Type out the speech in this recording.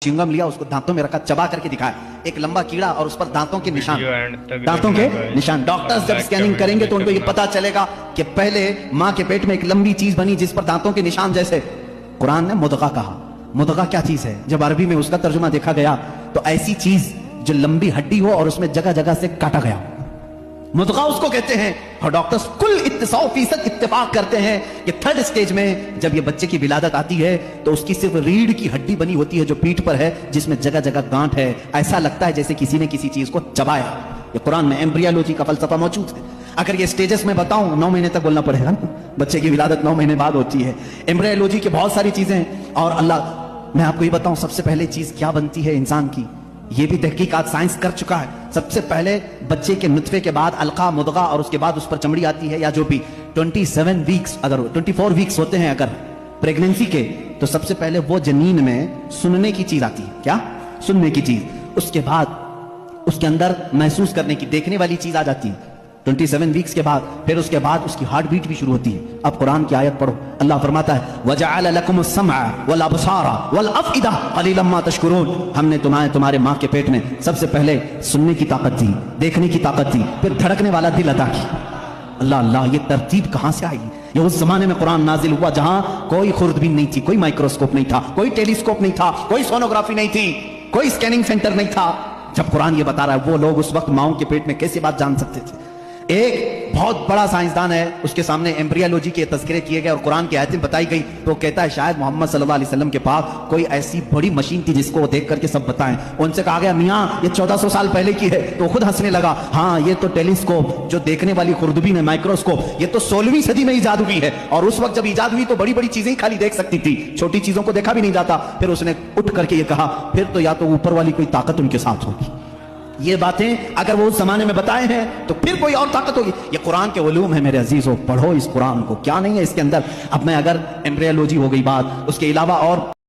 चिंगम लिया, उसको दांतों में रखा, चबा करके दिखाया, एक लंबा कीड़ा और उस पर दांतों के निशान, दांतों के निशान। डॉक्टर्स जब स्कैनिंग करेंगे तो उनको ये पता चलेगा कि पहले माँ के पेट में एक लंबी चीज बनी जिस पर दांतों के निशान जैसे। कुरान ने मुदगा कहा। मुदगा क्या चीज है? जब अरबी में उसका तर्जुमा देखा गया तो ऐसी चीज जो लंबी हड्डी हो और उसमें जगह जगह से काटा गया, मुदगा उसको कहते हैं। और डॉक्टर्स कुल 100% इत्तेफाक करते हैं कि थर्ड स्टेज में जब ये बच्चे की विलादत आती है तो उसकी सिर्फ रीढ़ की हड्डी बनी होती है जो पीठ पर है, जिसमें जगह जगह गांठ है। ऐसा लगता है जैसे किसी ने किसी चीज को चबाया। ये कुरान में एम्ब्रियोलॉजी का फलसफा मौजूद है। अगर ये स्टेजेस में बताऊं 9 महीने तक बोलना पड़ेगा ना, बच्चे की विलादत 9 महीने बाद होती है। एम्ब्रियोलॉजी की बहुत सारी चीजें। और अल्लाह, मैं आपको ये बताऊं सबसे पहले चीज क्या बनती है इंसान की, ये भी तहकीकात साइंस कर चुका है। सबसे पहले बच्चे के नुत्फे के बाद अलका, मुदगा और उसके बाद उस पर चमड़ी आती है, या जो भी 27 वीक्स, अगर 24 वीक्स होते हैं अगर प्रेगनेंसी के, तो सबसे पहले वो जनीन में सुनने की चीज आती है। क्या? सुनने की चीज। उसके बाद उसके अंदर महसूस करने की, देखने वाली चीज आ जाती है 27 वीक्स के बाद। फिर उसके बाद उसकी हार्ट बीट भी शुरू होती है। अब कुरान की आयत पढ़ो, अल्लाह फरमाता है वजअल लकुमुस समअ वल अबसारा वल अफइदा कलीलन मा तशकुरून। हमने तुम्हारे माँ के पेट में सबसे पहले सुनने की ताकत दी, देखने की ताकत दी, फिर धड़कने वाला दिल अता की। अल्लाह अल्लाह, ये तरतीब कहां से आई? ये उस जमाने में कुरान नाजिल हुआ जहां कोई खुर्दबीन नहीं थी, कोई माइक्रोस्कोप नहीं था, कोई टेलीस्कोप नहीं था, कोई सोनोग्राफी नहीं थी, कोई स्कैनिंग सेंटर नहीं था। जब कुरान ये बता रहा है, वो लोग उस वक्त माओं के पेट में कैसे बात जान सकते थे? एक बहुत बड़ा साइंसदान है, उसके सामने एम्ब्रियोलॉजी के तज़किरे किए गए और कुरान की आयतें बताई गई, तो कहता है शायद मोहम्मद सल्लल्लाहु अलैहि वसल्लम के पास कोई ऐसी बड़ी मशीन थी जिसको वो देख करके सब बताएं। उनसे कहा गया मियाँ ये 1400 साल पहले की है, तो खुद हंसने लगा। हाँ, ये तो टेलीस्कोप, जो देखने वाली खुर्दबीन है, माइक्रोस्कोप, ये तो 16वीं सदी में इजाद हुई है। और उस वक्त जब इजाद हुई तो बड़ी बड़ी चीजें ही खाली देख सकती थी, छोटी चीजों को देखा भी नहीं जाता। फिर उसने उठ करके ये कहा, फिर तो या तो ऊपर वाली कोई ताकत उनके साथ होगी। ये बातें अगर वो उस जमाने में बताए हैं तो फिर कोई और ताकत होगी। ये कुरान के उलूम है मेरे अजीजों, पढ़ो इस कुरान को, क्या नहीं है इसके अंदर। अब मैं अगर एम्ब्रियोलॉजी हो गई बात, उसके अलावा और